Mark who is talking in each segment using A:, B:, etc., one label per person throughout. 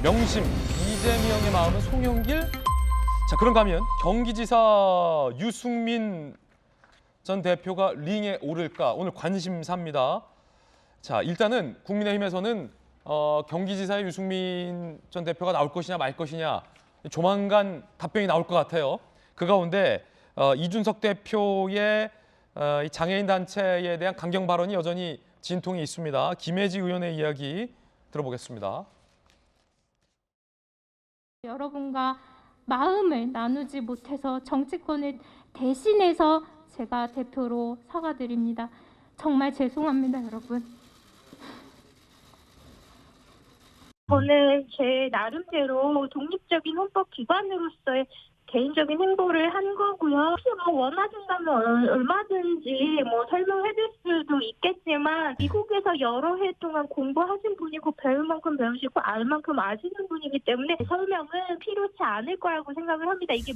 A: 명심 이재명의 마음은 송영길? 자, 그런가 하면 경기지사 유승민 전 대표가 링에 오를까? 오늘 관심사입니다. 자, 일단은 국민의힘에서는 경기지사의 유승민 전 대표가 나올 것이냐 말 것이냐 조만간 답변이 나올 것 같아요. 그 가운데 이준석 대표의 이 장애인 단체에 대한 강경 발언이 여전히 진통이 있습니다. 김혜지 의원의 이야기 들어보겠습니다.
B: 여러분과 마음을 나누지 못해서 정치권을 대신해서 제가 대표로 사과드립니다. 정말 죄송합니다, 여러분. 저는 제 나름대로 독립적인 헌법기관으로서의 개인적인 행보를 한 거고요. 혹시 원하신다면 얼마든지 설명해줄 수도 있겠지만 미국에서 여러 해 동안 공부하신 분이고 배울 만큼 배우시고 알 만큼 아시는 분이기 때문에 설명은 필요치 않을 거라고 생각을 합니다. 이게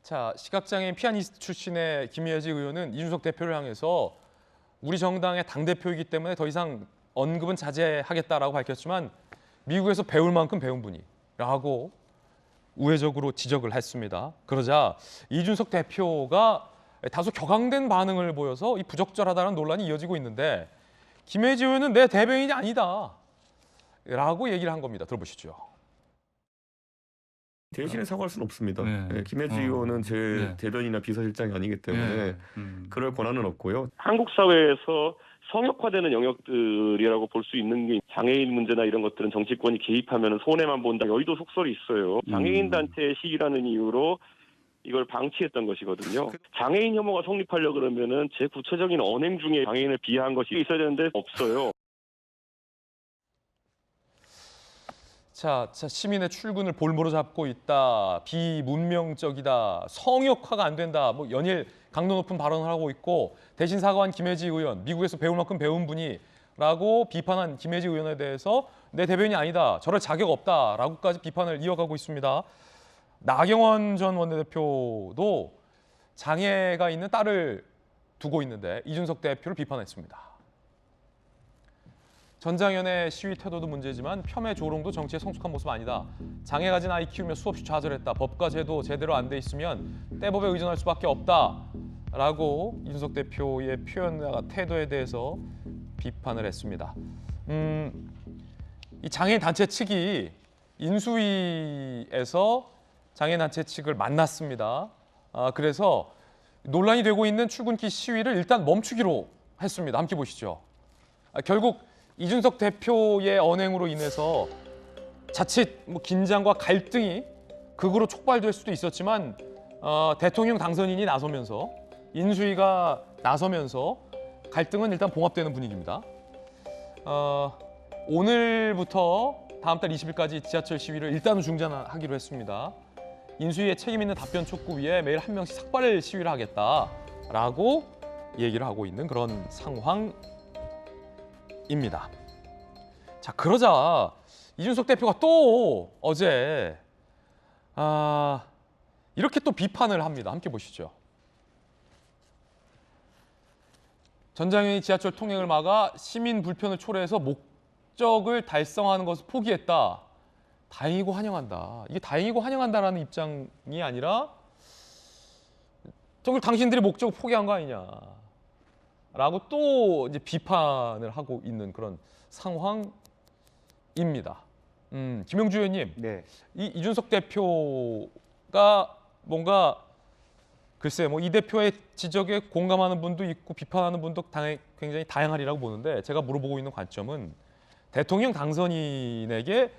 A: 자, 시각장애인 피아니스트 출신의 김혜지 의원은 이준석 대표를 향해서 우리 정당의 당대표이기 때문에 더 이상 언급은 자제하겠다라고 밝혔지만 미국에서 배울 만큼 배운 분이라고 우회적으로 지적을 했습니다. 그러자 이준석 대표가 다소 격앙된 반응을 보여서 이 부적절하다는 논란이 이어지고 있는데 김혜지 의원은 내 대변인이 아니다 라고 얘기를 한 겁니다. 들어보시죠.
C: 대신에 사과할 수는 없습니다.
D: 네.
C: 김혜지 의원은 제
D: 네.
C: 대변인이나 비서실장이 아니기 때문에 그럴 권한은 없고요.
E: 한국 사회에서 성역화되는 영역들이라고 볼 수 있는 게 장애인 문제나 이런 것들은 정치권이 개입하면 손해만 본다. 여의도 속설이 있어요. 장애인 단체 시위라는 이유로 이걸 방치했던 것이거든요. 장애인 혐오가 성립하려 그러면은 제 구체적인 언행 중에 장애인을 비하한 것이 있어야 되는데 없어요.
A: 자, 시민의 출근을 볼모로 잡고 있다. 비문명적이다. 성역화가 안 된다. 연일 강도 높은 발언을 하고 있고 대신 사과한 김혜지 의원, 미국에서 배울 만큼 배운 분이라고 비판한 김혜지 의원에 대해서 내 대변인이 아니다. 저럴 자격 없다라고까지 비판을 이어가고 있습니다. 나경원 전 원내대표도 장애가 있는 딸을 두고 있는데 이준석 대표를 비판했습니다. 전장현의 시위 태도도 문제지만 폄훼 조롱도 정치의 성숙한 모습 아니다. 장애 가진 아이 키우며 수없이 좌절했다. 법과 제도 제대로 안 돼 있으면 떼법에 의존할 수밖에 없다라고 이준석 대표의 표현과 태도에 대해서 비판을 했습니다. 이 장애인 단체 측이 인수위에서 장애인 단체 측을 만났습니다. 그래서 논란이 되고 있는 출근길 시위를 일단 멈추기로 했습니다. 함께 보시죠. 결국 이준석 대표의 언행으로 인해서 자칫 긴장과 갈등이 극으로 촉발될 수도 있었지만 대통령 당선인이 나서면서 인수위가 나서면서 갈등은 일단 봉합되는 분위기입니다. 오늘부터 다음 달 20일까지 지하철 시위를 일단은 중단하기로 했습니다. 인수위의 책임 있는 답변 촉구위에 매일 한 명씩 삭발 시위를 하겠다라고 얘기를 하고 있는 그런 상황입니다. 자, 그러자 이준석 대표가 또 어제 이렇게 또 비판을 합니다. 함께 보시죠. 전장현이 지하철 통행을 막아 시민 불편을 초래해서 목적을 달성하는 것을 포기했다. 다행이고 환영한다. 이게 다행이고 환영한다라는 입장이 아니라 정말 당신들이 목적을 포기한 거 아니냐라고 또 이제 비판을 하고 있는 그런 상황입니다. 김영주 의원님,
F: 네.
A: 이준석 대표가 뭔가 글쎄 이 대표의 지적에 공감하는 분도 있고 비판하는 분도 굉장히 다양하리라고 보는데 제가 물어보고 있는 관점은 대통령 당선인에게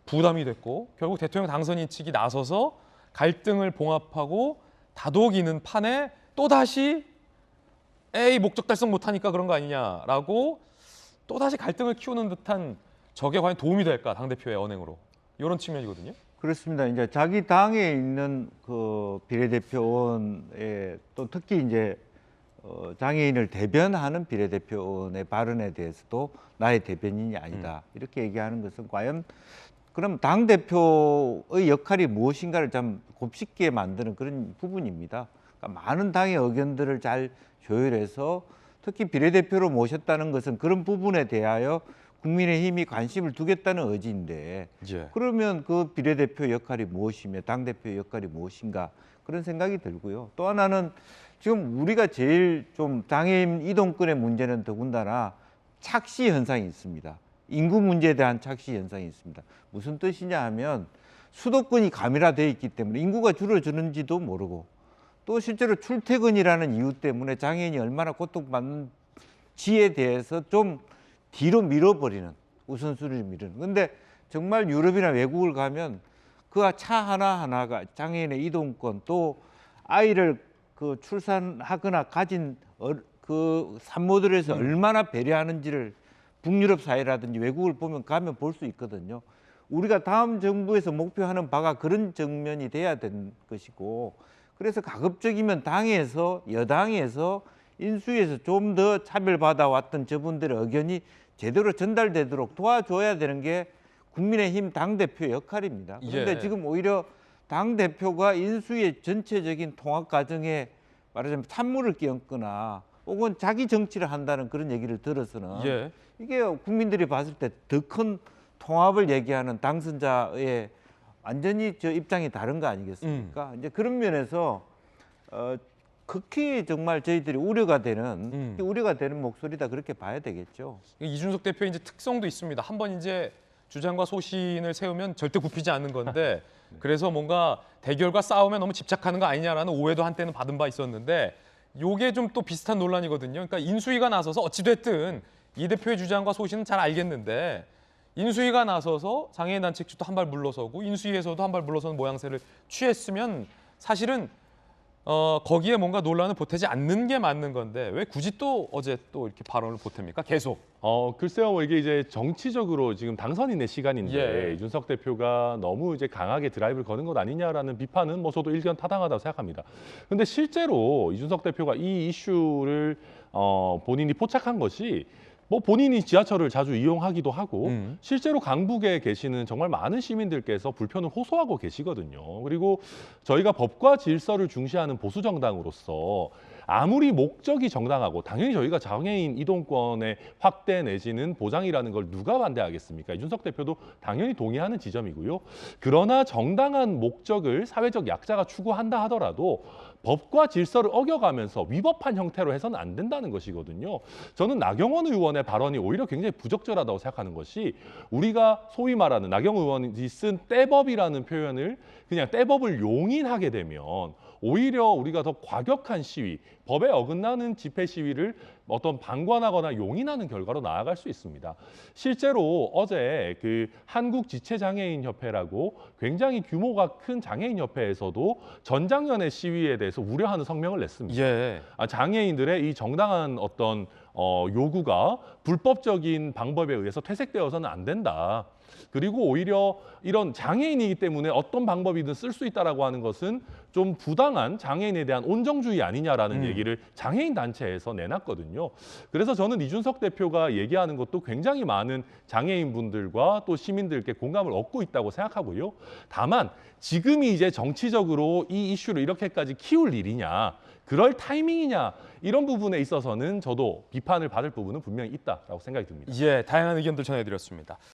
A: 부담이 됐고 결국 대통령 당선인 측이 나서서 갈등을 봉합하고 다독이는 판에 또다시 목적 달성 못하니까 그런 거 아니냐라고 또다시 갈등을 키우는 듯한 저게 과연 도움이 될까 당대표의 언행으로 이런 측면이거든요.
F: 그렇습니다. 이제 자기 당에 있는 그 비례대표원에 또 특히 이제 장애인을 대변하는 비례대표원의 발언에 대해서도 나의 대변인이 아니다. 이렇게 얘기하는 것은 과연 그럼 당대표의 역할이 무엇인가를 좀 곱씹게 만드는 그런 부분입니다. 그러니까 많은 당의 의견들을 잘 조율해서 특히 비례대표로 모셨다는 것은 그런 부분에 대하여 국민의힘이 관심을 두겠다는 의지인데
A: 예.
F: 그러면 그 비례대표 역할이 무엇이며 당대표 역할이 무엇인가 그런 생각이 들고요. 또 하나는 지금 우리가 제일 좀 장애인 이동권의 문제는 더군다나 착시 현상이 있습니다. 인구 문제에 대한 착시 현상이 있습니다. 무슨 뜻이냐 하면 수도권이 가밀화되어 있기 때문에 인구가 줄어드는지도 모르고 또 실제로 출퇴근이라는 이유 때문에 장애인이 얼마나 고통받는지에 대해서 좀 뒤로 밀어버리는 우선순위를 미루는. 근데 정말 유럽이나 외국을 가면 그 차 하나하나가 장애인의 이동권 또 아이를 그 출산하거나 가진 그 산모들에서 얼마나 배려하는지를 북유럽 사회라든지 외국을 보면 가면 볼 수 있거든요. 우리가 다음 정부에서 목표하는 바가 그런 정면이 돼야 되는 것이고 그래서 가급적이면 당에서 여당에서 인수위에서 좀 더 차별받아 왔던 저분들의 의견이 제대로 전달되도록 도와줘야 되는 게 국민의힘 당대표 역할입니다. 그런데
A: 예.
F: 지금 오히려 당대표가 인수위의 전체적인 통합 과정에 말하자면 찬물을 끼얹거나 혹은 자기 정치를 한다는 그런 얘기를 들어서는
A: 예.
F: 이게 국민들이 봤을 때 더 큰 통합을 얘기하는 당선자의 완전히 저 입장이 다른 거 아니겠습니까? 이제 그런 면에서 극히 정말 저희들이 우려가 되는 목소리다 그렇게 봐야 되겠죠.
A: 이준석 대표의 이제 특성도 있습니다. 한번 이제 주장과 소신을 세우면 절대 굽히지 않는 건데 그래서 뭔가 대결과 싸움에 너무 집착하는 거 아니냐라는 오해도 한때는 받은 바 있었는데 요게 좀 또 비슷한 논란이거든요. 그러니까 인수위가 나서서 어찌됐든 이 대표의 주장과 소신은 잘 알겠는데 인수위가 나서서 장애인 단체 측도 한 발 물러서고 인수위에서도 한 발 물러서는 모양새를 취했으면 사실은 거기에 뭔가 논란을 보태지 않는 게 맞는 건데 왜 굳이 또 어제 또 이렇게 발언을 보탭니까? 계속.
D: 글쎄요, 이게 이제 정치적으로 지금 당선인의 시간인데
A: 예.
D: 이준석 대표가 너무 이제 강하게 드라이브를 거는 것 아니냐라는 비판은 뭐 저도 일견 타당하다고 생각합니다. 근데 실제로 이준석 대표가 이 이슈를 본인이 포착한 것이 뭐 본인이 지하철을 자주 이용하기도 하고 실제로 강북에 계시는 정말 많은 시민들께서 불편을 호소하고 계시거든요. 그리고 저희가 법과 질서를 중시하는 보수 정당으로서 아무리 목적이 정당하고 당연히 저희가 장애인 이동권의 확대 내지는 보장이라는 걸 누가 반대하겠습니까? 이준석 대표도 당연히 동의하는 지점이고요. 그러나 정당한 목적을 사회적 약자가 추구한다 하더라도 법과 질서를 어겨가면서 위법한 형태로 해서는 안 된다는 것이거든요. 저는 나경원 의원의 발언이 오히려 굉장히 부적절하다고 생각하는 것이 우리가 소위 말하는 나경원 의원이 쓴 떼법이라는 표현을 그냥 떼법을 용인하게 되면 오히려 우리가 더 과격한 시위, 법에 어긋나는 집회 시위를 어떤 방관하거나 용인하는 결과로 나아갈 수 있습니다. 실제로 어제 그 한국지체장애인협회라고 굉장히 규모가 큰 장애인협회에서도 전장년의 시위에 대해서 우려하는 성명을 냈습니다.
A: 예.
D: 장애인들의 이 정당한 어떤 요구가 불법적인 방법에 의해서 퇴색되어서는 안 된다. 그리고 오히려 이런 장애인이기 때문에 어떤 방법이든 쓸 수 있다라고 하는 것은 좀 부당한 장애인에 대한 온정주의 아니냐라는 얘기를 장애인 단체에서 내놨거든요. 그래서 저는 이준석 대표가 얘기하는 것도 굉장히 많은 장애인분들과 또 시민들께 공감을 얻고 있다고 생각하고요. 다만 지금이 이제 정치적으로 이 이슈를 이렇게까지 키울 일이냐, 그럴 타이밍이냐 이런 부분에 있어서는 저도 비판을 받을 부분은 분명히 있다라고 생각이 듭니다.
A: 예, 다양한 의견들 전해드렸습니다.